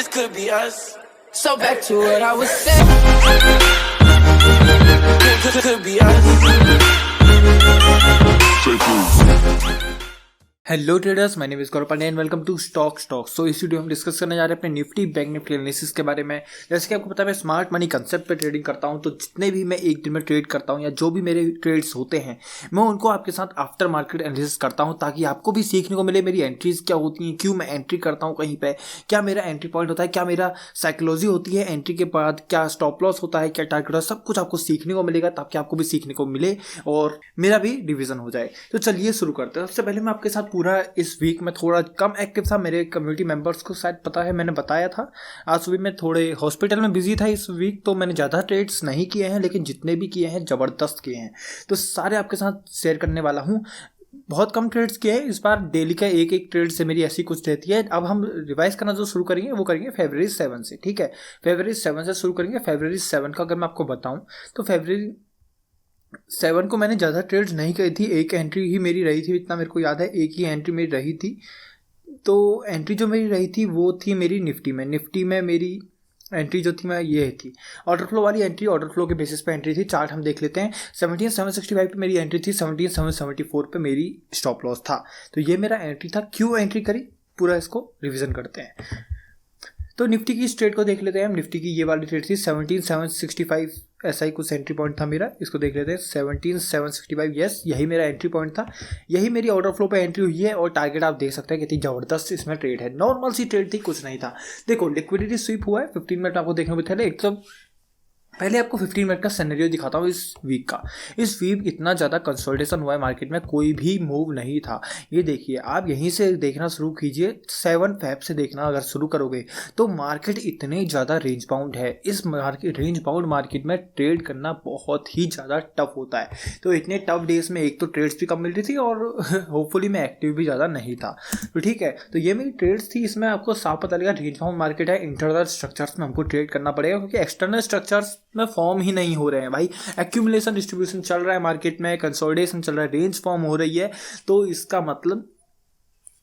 this could be us. So back to what I was saying. Could be us. Hello traders, मैंने name Gaurav Pandey and welcome to stock. So इस video में discuss करने जा रहे हैं अपने निफ्टी बैंक निफ्टी एनालिसिस के बारे में। जैसे कि आपको पता है मैं स्मार्ट मनी कंसेप्ट पे ट्रेडिंग करता हूं, तो जितने भी मैं एक दिन में ट्रेड करता हूं या जो भी मेरे ट्रेड्स होते हैं मैं उनको आपके साथ आफ्टर मार्केट एनालिसिस करता हूं, ताकि आपको भी सीखने को मिले मेरी एंट्रीज क्या होती हैं, क्यों मैं एंट्री करता हूँ कहीं पर, क्या मेरा एंट्री पॉइंट होता है, क्या मेरा साइकोलॉजी होती है एंट्री के बाद, क्या स्टॉप लॉस होता है, क्या टारगेट होता है, सब कुछ आपको सीखने को मिलेगा ताकि आपको भी सीखने को मिले और मेरा भी रिविजन हो जाए। तो चलिए शुरू करते हैं। सबसे पहले मैं आपके साथ पूरा इस वीक में थोड़ा कम एक्टिव था, मेरे कम्युनिटी मेंबर्स को शायद पता है, मैंने बताया था। आज सुबह मैं थोड़े हॉस्पिटल में बिजी था इस वीक, तो मैंने ज़्यादा ट्रेड्स नहीं किए हैं, लेकिन जितने भी किए हैं ज़बरदस्त किए हैं, तो सारे आपके साथ शेयर करने वाला हूँ। बहुत कम ट्रेड्स किए हैं इस बार, डेली का एक एक ट्रेड से मेरी ऐसी कुछ रहती है। अब हम रिवाइज करना जो शुरू करेंगे वो करेंगे February 7 से, ठीक है। February 7 से शुरू करेंगे। February 7 का अगर मैं आपको बताऊँ तो February 7 को मैंने ज़्यादा ट्रेड्स नहीं करी थी, एक एंट्री ही मेरी रही थी, इतना मेरे को याद है, एक ही एंट्री मेरी रही थी। तो एंट्री जो मेरी रही थी वो थी मेरी निफ्टी में मेरी एंट्री जो थी मैं ये थी ऑर्डर फ्लो वाली एंट्री, ऑर्डर फ्लो के बेसिस पे एंट्री थी। चार्ट हम देख लेते हैं। 17,765 पे मेरी एंट्री थी, 17,774 पे मेरी स्टॉप लॉस था। तो ये मेरा एंट्री था। क्यों एंट्री करी, पूरा इसको रिविजन करते हैं। तो निफ्टी की इस ट्रेड को देख लेते हैं हम। निफ्टी की ये वाली ट्रेड थी 17,765, ऐसा ही कुछ एंट्री पॉइंट था मेरा। इसको देख लेते हैं 17,765, यस यही मेरा एंट्री पॉइंट था, यही मेरी ऑर्डर फ्लो पे एंट्री हुई है। और टारगेट आप देख सकते हैं कितनी ज़बरदस्त इसमें ट्रेड है। नॉर्मल सी ट्रेड थी, कुछ नहीं था। देखो लिक्विडिटी स्वीप हुआ है 15 मिनट आपको देखने को मिलता है। एक तो पहले आपको 15 मिनट का सिनेरियो दिखाता हूँ इस वीक का। इस वीक इतना ज़्यादा कंसोलिडेशन हुआ है मार्केट में, कोई भी मूव नहीं था। ये देखिए, आप यहीं से देखना शुरू कीजिए, 7 फेब से देखना अगर शुरू करोगे तो मार्केट इतने ज़्यादा रेंज बाउंड है। इस मार्केट रेंज बाउंड मार्केट में ट्रेड करना बहुत ही ज़्यादा टफ होता है। तो इतने टफ डेज में एक तो ट्रेड्स भी कम मिल रही थी और होपफुली मैं एक्टिव भी ज़्यादा नहीं था। तो ठीक है, तो ये मेरी ट्रेड्स थी। इसमें आपको साफ पता लगा रेंज बाउंड मार्केट है, इंटरनल स्ट्रक्चर्स में हमको ट्रेड करना पड़ेगा, क्योंकि एक्सटर्नल स्ट्रक्चर्स में फॉर्म ही नहीं हो रहे हैं भाई। एक्यूमुलेशन डिस्ट्रीब्यूशन चल रहा है मार्केट में, कंसोलिडेशन चल रहा है, रेंज फॉर्म हो रही है। तो इसका मतलब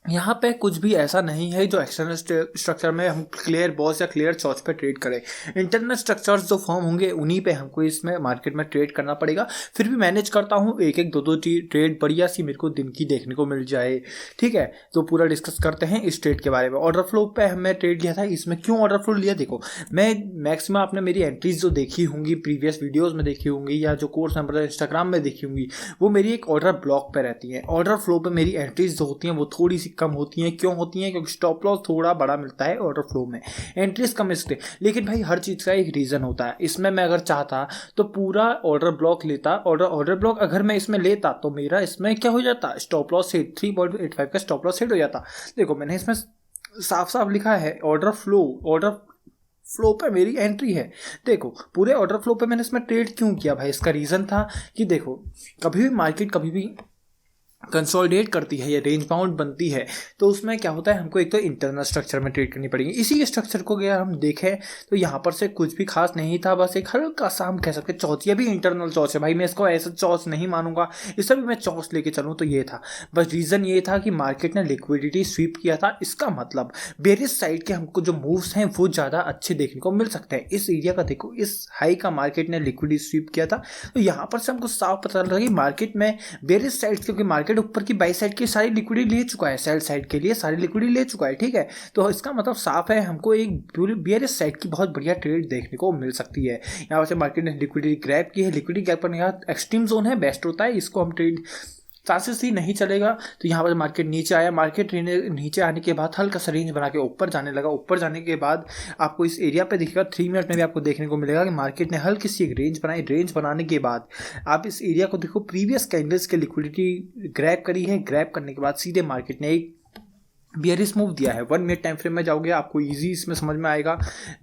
यहाँ पे कुछ भी ऐसा नहीं है जो एक्सटर्नल स्ट्रक्चर में हम क्लियर बॉस या क्लियर चॉइस पे ट्रेड करें। इंटरनल स्ट्रक्चर्स जो फॉर्म होंगे उन्हीं पे हमको इसमें मार्केट में ट्रेड करना पड़ेगा। फिर भी मैनेज करता हूँ, एक एक दो दो ट्रेड बढ़िया सी मेरे को दिन की देखने को मिल जाए, ठीक है। तो पूरा डिस्कस करते हैं इस ट्रेड के बारे में। ऑर्डर फ्लो पे हमने ट्रेड लिया था। इसमें क्यों ऑर्डर फ्लो लिया, देखो मैं मैक्सिमम आपने मेरी एंट्रीज जो देखी होंगी, प्रीवियस वीडियोज़ में देखी होंगी या जो कोर्स नंबर इंस्टाग्राम में देखी होंगी, वो मेरी एक ऑर्डर ब्लॉक पे रहती है। ऑर्डर फ्लो पे मेरी एंट्रीज जो होती हैं वो थोड़ी सी कम होती हैं। क्यों होती हैं, क्योंकि स्टॉप लॉस थोड़ा बड़ा मिलता है ऑर्डर फ्लो में, एंट्रीज कम इसलिए। लेकिन भाई हर चीज़ का एक रीज़न होता है। इसमें मैं अगर चाहता तो पूरा ऑर्डर ब्लॉक लेता, ऑर्डर ब्लॉक अगर मैं इसमें लेता तो मेरा इसमें क्या हो जाता, स्टॉप लॉस हिट 3.85 का स्टॉप लॉस हिट हो जाता। देखो मैंने इसमें साफ साफ लिखा है ऑर्डर फ्लो पे मेरी एंट्री है। देखो पूरे ऑर्डर फ्लो पे मैंने इसमें ट्रेड क्यों किया भाई, इसका रीज़न था कि देखो कभी भी मार्केट कभी भी कंसोलिडेट करती है या रेंज बाउंड बनती है तो उसमें क्या होता है, हमको एक तो इंटरनल स्ट्रक्चर में ट्रेड करनी पड़ेगी। इसी स्ट्रक्चर को अगर हम देखें तो यहाँ पर से कुछ भी खास नहीं था, बस एक हल्का सा हम कह सकते हैं चौथ, ये भी इंटरनल चौथ है भाई, मैं इसको ऐसा चौथ नहीं मानूंगा, इससे भी मैं चौथ लेके चलूँ तो ये था। बस रीज़न ये था कि मार्केट ने लिक्विडिटी स्वीप किया था। इसका मतलब बेरिस साइड के हमको जो मूव्स हैं वो ज़्यादा अच्छे देखने को मिल सकते हैं। इस एरिया का देखो, इस हाई का मार्केट ने लिक्विडिटी स्वीप किया था, तो यहाँ पर से हमको साफ पता लगा कि मार्केट में बेरिस साइड, क्योंकि मार्केट ऊपर की बाई साइड की सारी लिक्विडिटी ले चुका है, सेल साइड के लिए सारी लिक्विडिटी ले चुका है, ठीक है। तो इसका मतलब साफ है हमको एक बेयरिश साइड की बहुत बढ़िया ट्रेड देखने को मिल सकती है। यहाँ से मार्केट ने लिक्विडिटी ग्रैब की है, लिक्विडिटी ग्रैब पर यहाँ एक्सट्रीम जोन है, बेस्ट होता है, इसको हम ट्रेड चांसेस ही नहीं चलेगा। तो यहाँ पर मार्केट नीचे आया, मार्केट नीचे आने के बाद हल्का सा रेंज बना के ऊपर जाने लगा। ऊपर जाने के बाद आपको इस एरिया पे दिखेगा 3 मिनट में भी आपको देखने को मिलेगा कि मार्केट ने हल्की सी एक रेंज बनाई। रेंज बनाने के बाद आप इस एरिया को देखो, प्रीवियस कैंडल्स के लिक्विडिटी ग्रैब करी है, ग्रैब करने के बाद सीधे मार्केट ने एक बियरिश मूव दिया है। 1 मिनट टाइम फ्रेम में जाओगे आपको इजी इसमें समझ में आएगा।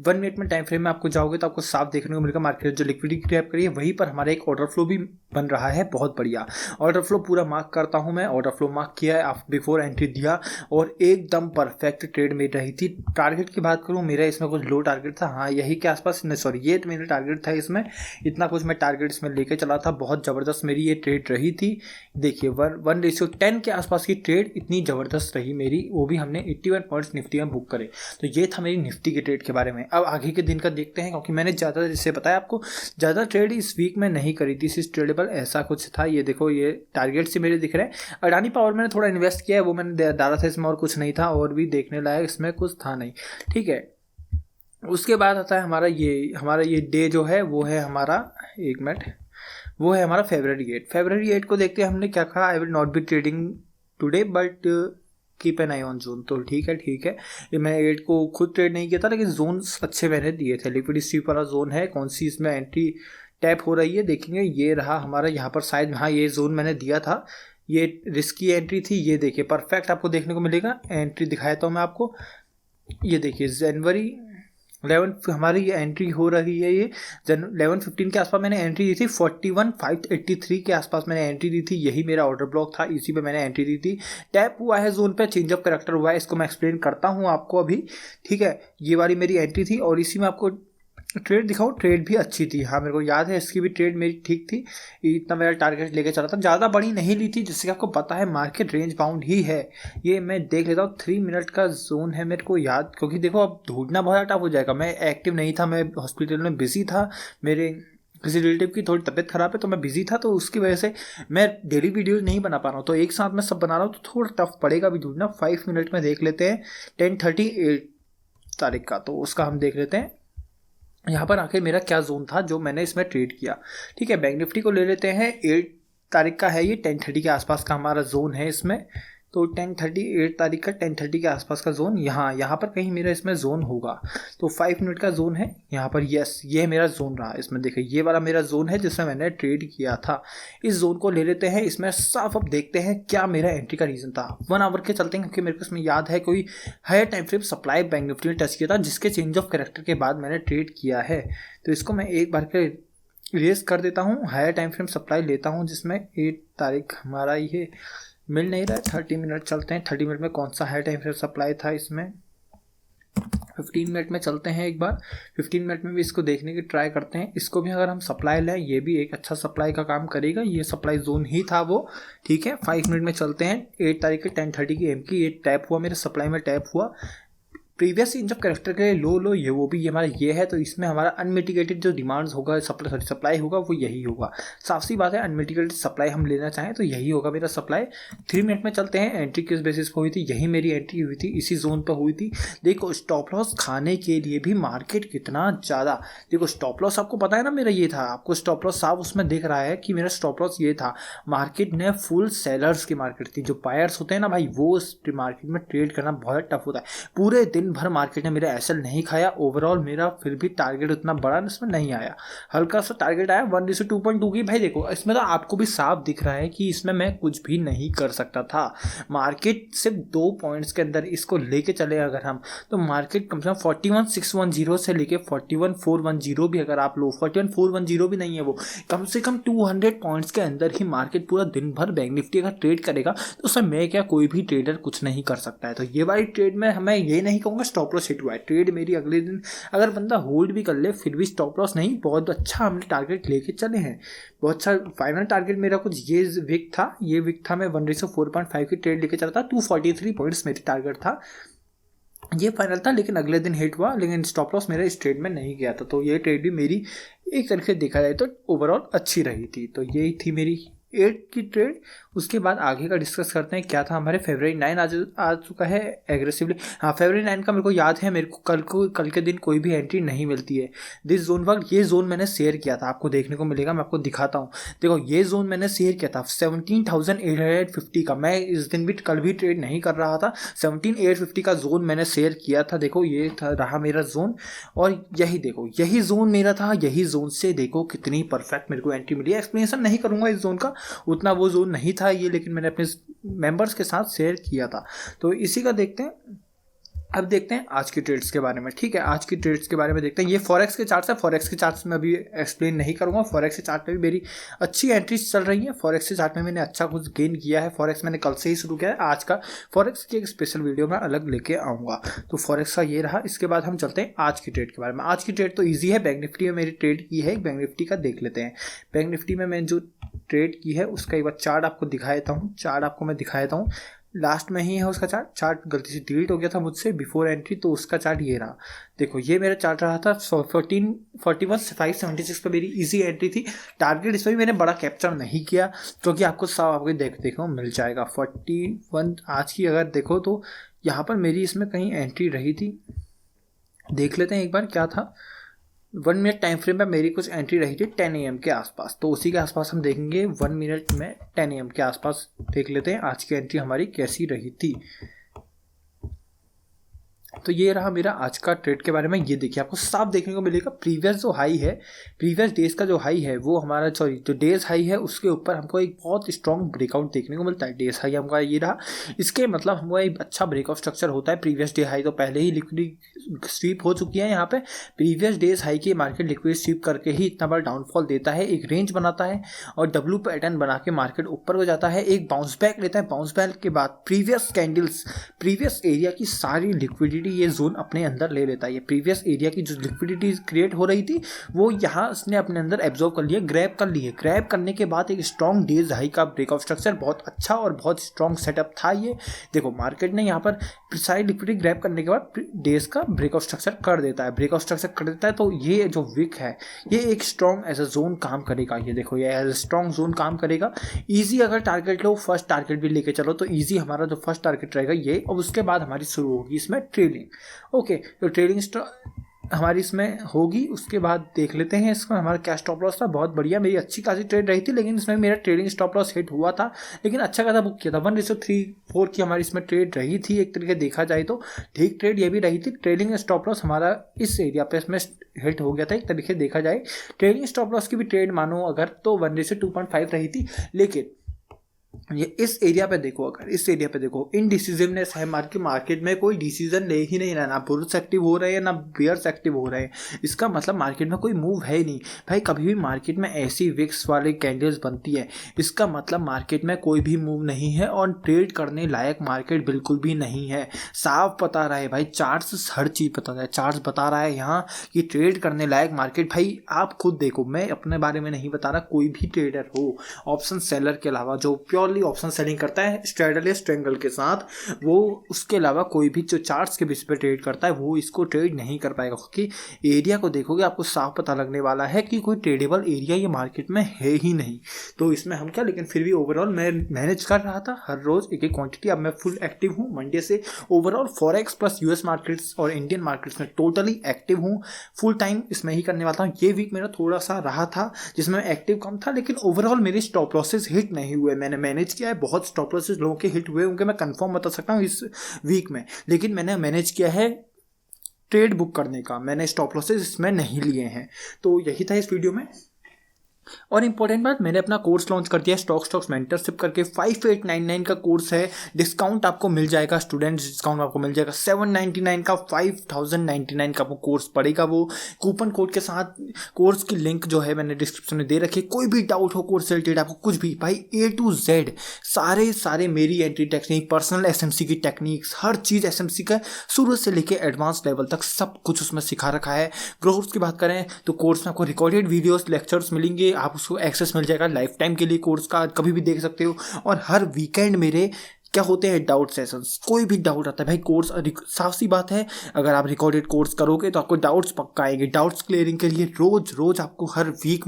1 मिनट में टाइम फ्रेम में आपको जाओगे तो आपको साफ देखने को मिलेगा मार्केट जो लिक्विडिटी ग्रैब करी है वहीं पर हमारा एक ऑर्डर फ्लो भी बन रहा है, बहुत बढ़िया। ऑर्डर फ्लो पूरा मार्क करता हूं मैं, ऑर्डर फ्लो मार्क किया है, बिफोर एंट्री दिया और एकदम परफेक्ट ट्रेड मिल रही थी। टारगेट की बात करूं, मेरा इसमें कुछ लो टारगेट था, हाँ यही के आसपास, सॉरी ये तो मेरा टारगेट था, इसमें इतना कुछ मैं टारगेट इसमें लेके चला था। बहुत ज़बरदस्त मेरी ये ट्रेड रही थी। देखिए 1:10 के आसपास की ट्रेड इतनी ज़बरदस्त रही मेरी वो भी हमने 81 पॉइंट्स निफ्टी में बुक करे। तो ये था मेरी निफ्टी के ट्रेड के बारे में। अब आगे के दिन का देखते हैं, क्योंकि मैंने ज़्यादा, जैसे बताया आपको, ज़्यादा ट्रेड इस वीक में नहीं करी थी, सिर्फ ट्रेडेबल ऐसा कुछ था। ये देखो, ये टारगेट से मेरे दिख रहे हैं। अडानी पावर मैंने थोड़ा इन्वेस्ट किया है, वो मैंने डाला था इसमें, और कुछ नहीं था, और भी देखने लायक इसमें कुछ था नहीं, ठीक है। उसके बाद आता है हमारा ये डे जो है वो है हमारा, एक मिनट, वो है हमारा February 8 को देखते हैं हमने क्या कहा। I will not be trading today but keep an I on zone. तो ठीक है, ये मैं 8 को खुद ट्रेड नहीं किया था, लेकिन जोन्स अच्छे मैंने दिए थे। लिक्विडिटी वाला जोन है, कौन सी इसमें एंट्री टैप हो रही है देखेंगे। ये रहा हमारा यहाँ पर शायद, हाँ ये जोन मैंने दिया था, ये रिस्की एंट्री थी। ये देखिए परफेक्ट आपको देखने को मिलेगा, एंट्री दिखाया था मैं आपको। ये देखिए जनवरी 11 हमारी ये एंट्री हो रही है। ये 11:15 के आसपास मैंने एंट्री दी थी, 41,583 के आसपास मैंने एंट्री दी थी। यही मेरा ऑर्डर ब्लॉक था, इसी पे मैंने एंट्री दी थी। टैप हुआ है जोन पे, चेंज ऑफ कैरेक्टर हुआ है, इसको मैं एक्सप्लेन करता हूँ आपको अभी, ठीक है। ये वाली मेरी एंट्री थी, और इसी में आपको ट्रेड दिखाऊँ। ट्रेड भी अच्छी थी, हाँ मेरे को याद है, इसकी भी ट्रेड मेरी ठीक थी। इतना मेरा टारगेट लेके चला था, ज़्यादा बड़ी नहीं ली थी, जिससे आपको पता है मार्केट रेंज बाउंड ही है। ये मैं देख लेता हूँ, 3 मिनट का जोन है मेरे को याद, क्योंकि देखो अब ढूंढना बहुत टफ हो जाएगा। मैं एक्टिव नहीं था, मैं हॉस्पिटल में बिजी था, मेरे किसी रिलेटिव की थोड़ी तबीयत खराब है, तो मैं बिजी था, तो उसकी वजह से मैं डेली वीडियोज नहीं बना पा रहा हूँ। तो एक साथ मैं सब बना रहा हूँ, तो थोड़ा टफ पड़ेगा अभी ढूंढना। 5 मिनट में देख लेते हैं 10/38 तारीख का, तो उसका हम देख लेते हैं यहाँ पर आखिर मेरा क्या जोन था जो मैंने इसमें ट्रेड किया, ठीक है। बैंक निफ्टी को ले लेते हैं, 8 तारीख का है ये, 10:30 के आसपास का हमारा जोन है इसमें। तो 8 तारीख का 10:30 के आसपास का जोन, यहाँ पर कहीं मेरा इसमें जोन होगा। तो 5 मिनट का जोन है यहाँ पर, यस ये मेरा जोन रहा। इसमें देखिए ये वाला मेरा जोन है जिसमें मैंने ट्रेड किया था। इस जोन को ले लेते हैं, इसमें साफ अब देखते हैं क्या मेरा एंट्री का रीज़न था। 1 आवर के चलते हैं, क्योंकि मेरे को इसमें याद है कोई higher time frame supply bank Nifty ने टच किया था, जिसके चेंज ऑफ कैरेक्टर के बाद मैंने ट्रेड किया है। तो इसको मैं एक बार के रेस कर देता हूँ, हायर टाइम फ्रेम सप्लाई लेता हूँ, जिसमें 8 तारीख हमारा ये मिल नहीं रहा है। 30 मिनट चलते हैं, 30 मिनट में कौन सा हाई टाइम फ्रेम सप्लाई था इसमें। 15 मिनट में चलते हैं एक बार, 15 मिनट में भी इसको देखने की ट्राई करते हैं। इसको भी अगर हम सप्लाई लें, ये भी एक अच्छा सप्लाई का काम करेगा, ये सप्लाई जोन ही था वो, ठीक है। 5 मिनट में चलते हैं, 8 तारीख के 10:30 की एम की, ये टैप हुआ मेरे सप्लाई में, टैप हुआ। प्रीवियस रेंज ऑफ कैरेक्टर के लो ये वो भी हमारा ये है, तो इसमें हमारा अनमिटिगेटेड जो डिमांड्स होगा, सप्लाई होगा, वो यही होगा। साफ सी बात है, अनमिटिगेटेड सप्लाई हम लेना चाहें तो यही होगा मेरा सप्लाई। 3 मिनट में चलते हैं, एंट्री किस बेसिस पर हुई थी, यही मेरी एंट्री हुई थी, इसी जोन पर हुई थी। देखो स्टॉप लॉस खाने के लिए भी मार्केट कितना ज़्यादा, देखो स्टॉप लॉस आपको पता है ना मेरा ये था, आपको स्टॉप लॉस साफ उसमें दिख रहा है कि मेरा स्टॉप लॉस ये था। मार्केट ने फुल सेलर्स की मार्केट थी, जो बायर्स होते हैं ना भाई, वो मार्केट में ट्रेड करना बहुत टफ होता है। पूरे दिन भर मार्केट ने मेरा एसएल नहीं खाया, ओवरऑल मेरा फिर भी टारगेट उतना बड़ा इसमें नहीं आया, हल्का सा टारगेट आया 1:2.2 की। भाई देखो इसमें तो आपको भी साफ दिख रहा है कि इसमें मैं कुछ भी नहीं कर सकता था। मार्केट सिर्फ 2 पॉइंट्स के अंदर इसको लेके चले अगर हम, तो मार्केट कम से कम 41,610 से लेके 41,410 भी अगर आप लो, 41,410 भी नहीं है वो, कम से कम 200 पॉइंट्स के अंदर ही मार्केट पूरा दिन भर बैंक निफ्टी अगर ट्रेड करेगा, तो उसमें मैं क्या, कोई भी ट्रेडर कुछ नहीं कर सकता है। तो ये वाली ट्रेड में मैं ये नहीं कहूँगा स्टॉप लॉस हिट हुआ है, ट्रेड मेरी अगले दिन अगर बंदा होल्ड भी कर ले फिर भी स्टॉप लॉस नहीं, बहुत अच्छा हमने टारगेट लेके चले हैं, बहुत अच्छा। फाइनल टारगेट मेरा कुछ ये वीक था, मैं 1:4.5 की ट्रेड लेके चला था, 243 पॉइंट्स मेरी टारगेट था, ये फाइनल था। लेकिन अगले दिन हिट हुआ, लेकिन स्टॉप लॉस मेरा इस ट्रेड में नहीं गया था। तो ये ट्रेड भी मेरी एक तरीके से देखा जाए तो ओवरऑल अच्छी रही थी। तो यही थी मेरी 8 की ट्रेड। उसके बाद आगे का डिस्कस करते हैं क्या था। हमारे February 9 आ चुका है एग्रेसिवली। हाँ February 9 का मेरे को याद है, मेरे को कल के दिन कोई भी एंट्री नहीं मिलती है। दिस जोन वर्क, ये जोन मैंने शेयर किया था, आपको देखने को मिलेगा, मैं आपको दिखाता हूँ। देखो ये जोन मैंने शेयर किया था 17,850 का, मैं इस दिन भी कल भी ट्रेड नहीं कर रहा था, 17,850 का जोन मैंने शेयर किया था। देखो ये था रहा मेरा जोन, और यही देखो यही जोन मेरा था, यही जोन से देखो कितनी परफेक्ट मेरे को एंट्री मिली है। एक्सप्लेनेशन नहीं करूँगा इस जोन का, उतना वो जोन नहीं था ये, लेकिन मैंने अपने मेंबर्स के साथ शेयर किया था। तो इसी का देखते हैं। अब देखते हैं आज की ट्रेड्स के बारे में, ठीक है। आज की ट्रेड्स के बारे में देखते हैं। ये फॉरेक्स के चार्ट्स है, फॉरेक्स के चार्ट्स में अभी एक्सप्लेन नहीं करूंगा। फॉरेक्स के चार्ट में भी मेरी अच्छी एंट्रीज चल रही है, फॉरेक्स के चार्ट में मैंने अच्छा कुछ गेन किया है। फॉरेक्स मैंने कल से ही शुरू किया है, आज का फॉरेक्स की एक स्पेशल वीडियो मैं अलग लेके आऊँगा। तो फॉरेक्स का ये रहा। इसके बाद हम चलते हैं आज की ट्रेड के बारे में। आज की ट्रेड तो ईजी है, बैंक निफ्टी में मेरी ट्रेड की है, बैंक निफ्टी का देख लेते हैं। बैंक निफ्टी में मैंने जो ट्रेड की है उसका एक बार चार्ट आपको दिखा देता हूँ, चार्ट आपको मैं दिखा देता हूँ। लास्ट में ही है उसका चार्ट गलती से डिलीट हो गया था मुझसे बिफोर एंट्री, तो उसका चार्ट ये रहा। देखो ये मेरा चार्ट रहा था 576 पे मेरी इजी एंट्री थी। टारगेट इसमें भी मैंने बड़ा कैप्चर नहीं किया क्योंकि आपको सब आपको देखो मिल जाएगा 41 आज की। अगर देखो तो यहाँ पर मेरी इसमें कहीं एंट्री रही थी, देख लेते हैं एक बार क्या था। 1 मिनट टाइम फ्रेम में मेरी कुछ एंट्री रही थी 10 AM के आसपास, तो उसी के आसपास हम देखेंगे 1 मिनट में 10 AM के आसपास देख लेते हैं आज की एंट्री हमारी कैसी रही थी। तो ये रहा मेरा आज का ट्रेड के बारे में। ये देखिए आपको साफ देखने को मिलेगा प्रीवियस जो हाई है, प्रीवियस डेज का जो हाई है वो हमारा जो डेज हाई है उसके ऊपर हमको एक बहुत स्ट्रॉन्ग ब्रेकआउट देखने को मिलता है। डेज हाई हमका ये रहा, इसके मतलब हमको एक अच्छा ब्रेकआउट स्ट्रक्चर होता है। प्रीवियस डे हाई तो पहले ही लिक्विड स्वीप हो चुकी है, यहाँ पे प्रीवियस डेज हाई की मार्केट लिक्विड स्वीप करके ही इतना बड़ा डाउनफॉल देता है, एक रेंज बनाता है और डब्ल्यू पैटर्न बना के मार्केट ऊपर हो जाता है, एक बाउंस बैक लेता है। बाउंस बैक के बाद प्रीवियस कैंडल्स, प्रीवियस एरिया की सारी लिक्विडिटी ये जोन अपने अंदर ले लेता है। ये प्रीवियस एरिया की जो लिक्विडिटी क्रिएट हो रही थी वो यहाँ उसने अपने अंदर एब्जॉर्ब कर लिया, ग्रैब कर लिए। ग्रैब करने के बाद एक स्ट्रॉन्ग डेज हाई का ब्रेकआउट स्ट्रक्चर, बहुत अच्छा और बहुत स्ट्रॉन्ग सेटअप था ये। देखो मार्केट ने यहाँ पर सारी लिक्विडिटी ग्रैब करने के बाद डेज का ब्रेकआउट स्ट्रक्चर कर देता है, ब्रेकआउट स्ट्रक्चर कर देता है। तो ये जो विक है ये एक स्ट्रॉन्ग एज अ जोन काम करेगा। ये देखो ये एज अ स्ट्रॉन्ग जोन काम करेगा। ईजी अगर टारगेट लो, फर्स्ट टारगेट भी लेके चलो तो ईजी हमारा जो फर्स्ट टारगेट रहेगा ये, और उसके बाद हमारी शुरू होगी इसमें ट्रेडिंग। ओके तो ट्रेडिंग हमारी इसमें होगी। उसके बाद देख लेते हैं इसमें हमारा क्या स्टॉप लॉस था। बहुत बढ़िया, मेरी अच्छी खासी ट्रेड रही थी, लेकिन इसमें मेरा ट्रेडिंग स्टॉप लॉस हिट हुआ था, लेकिन अच्छा खासा बुक किया था। 1:3-4 की हमारी इसमें ट्रेड रही थी, एक तरीके देखा जाए तो ठीक ट्रेड ये भी रही थी। ट्रेडिंग स्टॉप लॉस हमारा इस एरिया पे इसमें हिट हो गया था, एक तरीके देखा जाए। ट्रेडिंग स्टॉप लॉस की भी ट्रेड मानो अगर तो 1:2.5 रही थी, लेकिन ये इस एरिया पे देखो, अगर इस एरिया पे देखो इनडिसिजिवनेस है मार्केट में, कोई डिसीजन ले ही नहीं रहा, ना बुल्स एक्टिव हो रहे हैं ना बियर्स एक्टिव हो रहे हैं। इसका मतलब मार्केट में कोई मूव है ही नहीं भाई। कभी भी मार्केट में ऐसी विक्स वाली कैंडल्स बनती है, इसका मतलब मार्केट में कोई भी मूव नहीं है और ट्रेड करने लायक मार्केट बिल्कुल भी नहीं है। साफ बता रहा है भाई, चार्ट्स हर चीज़ बता रहा है, चार्ट्स बता रहा है यहाँ कि ट्रेड करने लायक मार्केट। भाई आप खुद देखो, मैं अपने बारे में नहीं बता रहा, कोई भी ट्रेडर हो ऑप्शन सेलर के अलावा जो प्योरली ऑप्शन सेलिंग करता है स्ट्रैडल या स्ट्रेंगल के साथ, वो उसके अलावा कोई भी जो चार्ट्स के बेस पे ट्रेड करता है वो इसको ट्रेड नहीं कर पाएगा, क्योंकि एरिया को देखोगे आपको साफ पता लगने वाला है कि कोई ट्रेडेबल एरिया ये मार्केट में है ही नहीं। तो इसमें हम क्या, लेकिन फिर भी ओवरऑल मैं मैनेज कर रहा था हर रोज एक एक क्वांटिटी। अब मैं फुल एक्टिव हूँ मंडे से। Overall forex plus US markets और इंडियन मार्केट्स में टोटली एक्टिव हूँ, फुल टाइम इसमें ही करने वाला हूँ। ये वीक मेरा थोड़ा सा रहा था जिसमें एक्टिव कम था, लेकिन ओवरऑल मेरे स्टॉप लॉसेस हिट नहीं हुए। मैंने मैनेज किया है, बहुत स्टॉप लॉसेस लोगों के हिट हुए होंगे, मैं कंफर्म बता सकता हूँ इस वीक में, लेकिन मैंने मैनेज किया है ट्रेड बुक करने का, मैंने स्टॉप लॉसेस इसमें नहीं लिए हैं। तो यही था इस वीडियो में। और इंपॉर्टेंट बात, मैंने अपना कोर्स लॉन्च कर दिया स्टॉक्स मेंटरशिप करके। 5899 का कोर्स है, डिस्काउंट आपको मिल जाएगा, स्टूडेंट्स डिस्काउंट आपको मिल जाएगा 799 का, 5099 का वो कोर्स पड़ेगा। वो कूपन कोड के साथ कोर्स की लिंक जो है मैंने डिस्क्रिप्शन में दे रखी है। कोई भी डाउट हो कोर्स रिलेटेड, आपको कुछ भी भाई A to Z सारे मेरी एंट्री टेक्निक, पर्सनल एसएमसी की टेक्निक्स, हर चीज़ एसएमसी का शुरू से लेके एडवांस लेवल तक सब कुछ उसमें सिखा रखा है। कोर्स की बात करें तो कोर्स में आपको रिकॉर्डेड वीडियोस, लेक्चर्स मिलेंगे, आप उसको एक्सेस मिल जाएगा लाइफ टाइम के लिए, कोर्स का कभी भी देख सकते हो। और हर वीकेंड मेरे क्या होते हैं डाउट सेशंस, कोई भी डाउट आता है भाई कोर्स, साफ सी बात है अगर आप रिकॉर्डेड कोर्स करोगे तो आपको डाउट्स पक्का आएंगे। डाउट्स क्लियरिंग के लिए रोज आपको हर वीक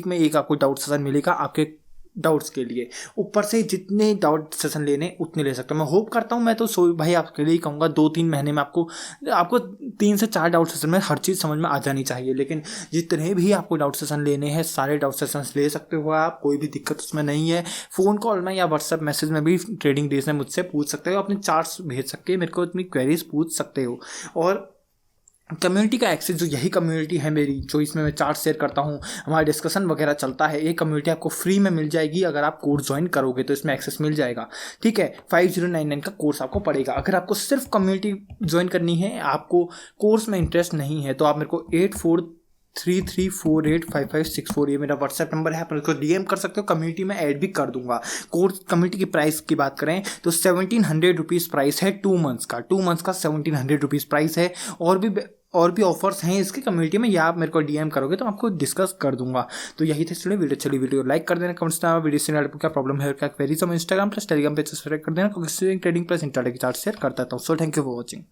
में एक आपको डाउट सेशन मिलेगा आपके डाउट्स के लिए। ऊपर से जितने डाउट सेशन लेने उतने ले सकते हो। मैं होप करता हूँ, मैं तो भाई आपके लिए कहूँगा 2-3 महीने में आपको 3 से 4 डाउट सेशन में हर चीज़ समझ में आ जानी चाहिए। लेकिन जितने भी आपको डाउट सेशन लेने हैं सारे डाउट सेशन ले सकते हो आप, कोई भी दिक्कत उसमें नहीं है। फ़ोन कॉल में या व्हाट्सएप मैसेज में भी ट्रेडिंग डेज में मुझसे पूछ सकते हो, अपने चार्ट्स भेज सकते हो, मेरे को अपनी क्वेरीज पूछ सकते हो। और कम्युनिटी का एक्सेस, जो यही कम्युनिटी है मेरी, जो इसमें मैं चार्ट शेयर करता हूँ, हमारा डिस्कशन वगैरह चलता है, ये कम्युनिटी आपको फ्री में मिल जाएगी। अगर आप कोर्स ज्वाइन करोगे तो इसमें एक्सेस मिल जाएगा, ठीक है। 5099 का कोर्स आपको पड़ेगा। अगर आपको सिर्फ कम्युनिटी ज्वाइन करनी है, आपको कोर्स में इंटरेस्ट नहीं है, तो आप मेरे को 8433485564 ये मेरा व्हाट्सएप नंबर है, आप मेरे को DM कर सकते हो, कम्युनिटी में ऐड भी कर दूंगा। कोर्स कम्युनिटी की प्राइस की बात करें तो 1700 रुपीज़ प्राइस है 2 मंथ्स का 1700 रुपीज़ प्राइस है। और भी और भी ऑफर्स हैं इसके कम्युनिटी में, या आप मेरे को डीएम करोगे तो आपको डिस्कस कर दूंगा। तो यही थे स्टूडेंट, वीडियो चलिए वीडियो लाइक कर देना, कमेंट्स में वीडियो से क्या प्रॉब्लम है, क्या क्वेरीज, हम इंस्टाग्राम प्लस टेलीग्राम पे सब्सक्राइब कर देना, क्योंकि ट्रेडिंग प्लस इंटरडे के चार्ट शेयर करता हूँ। So thank you for watching.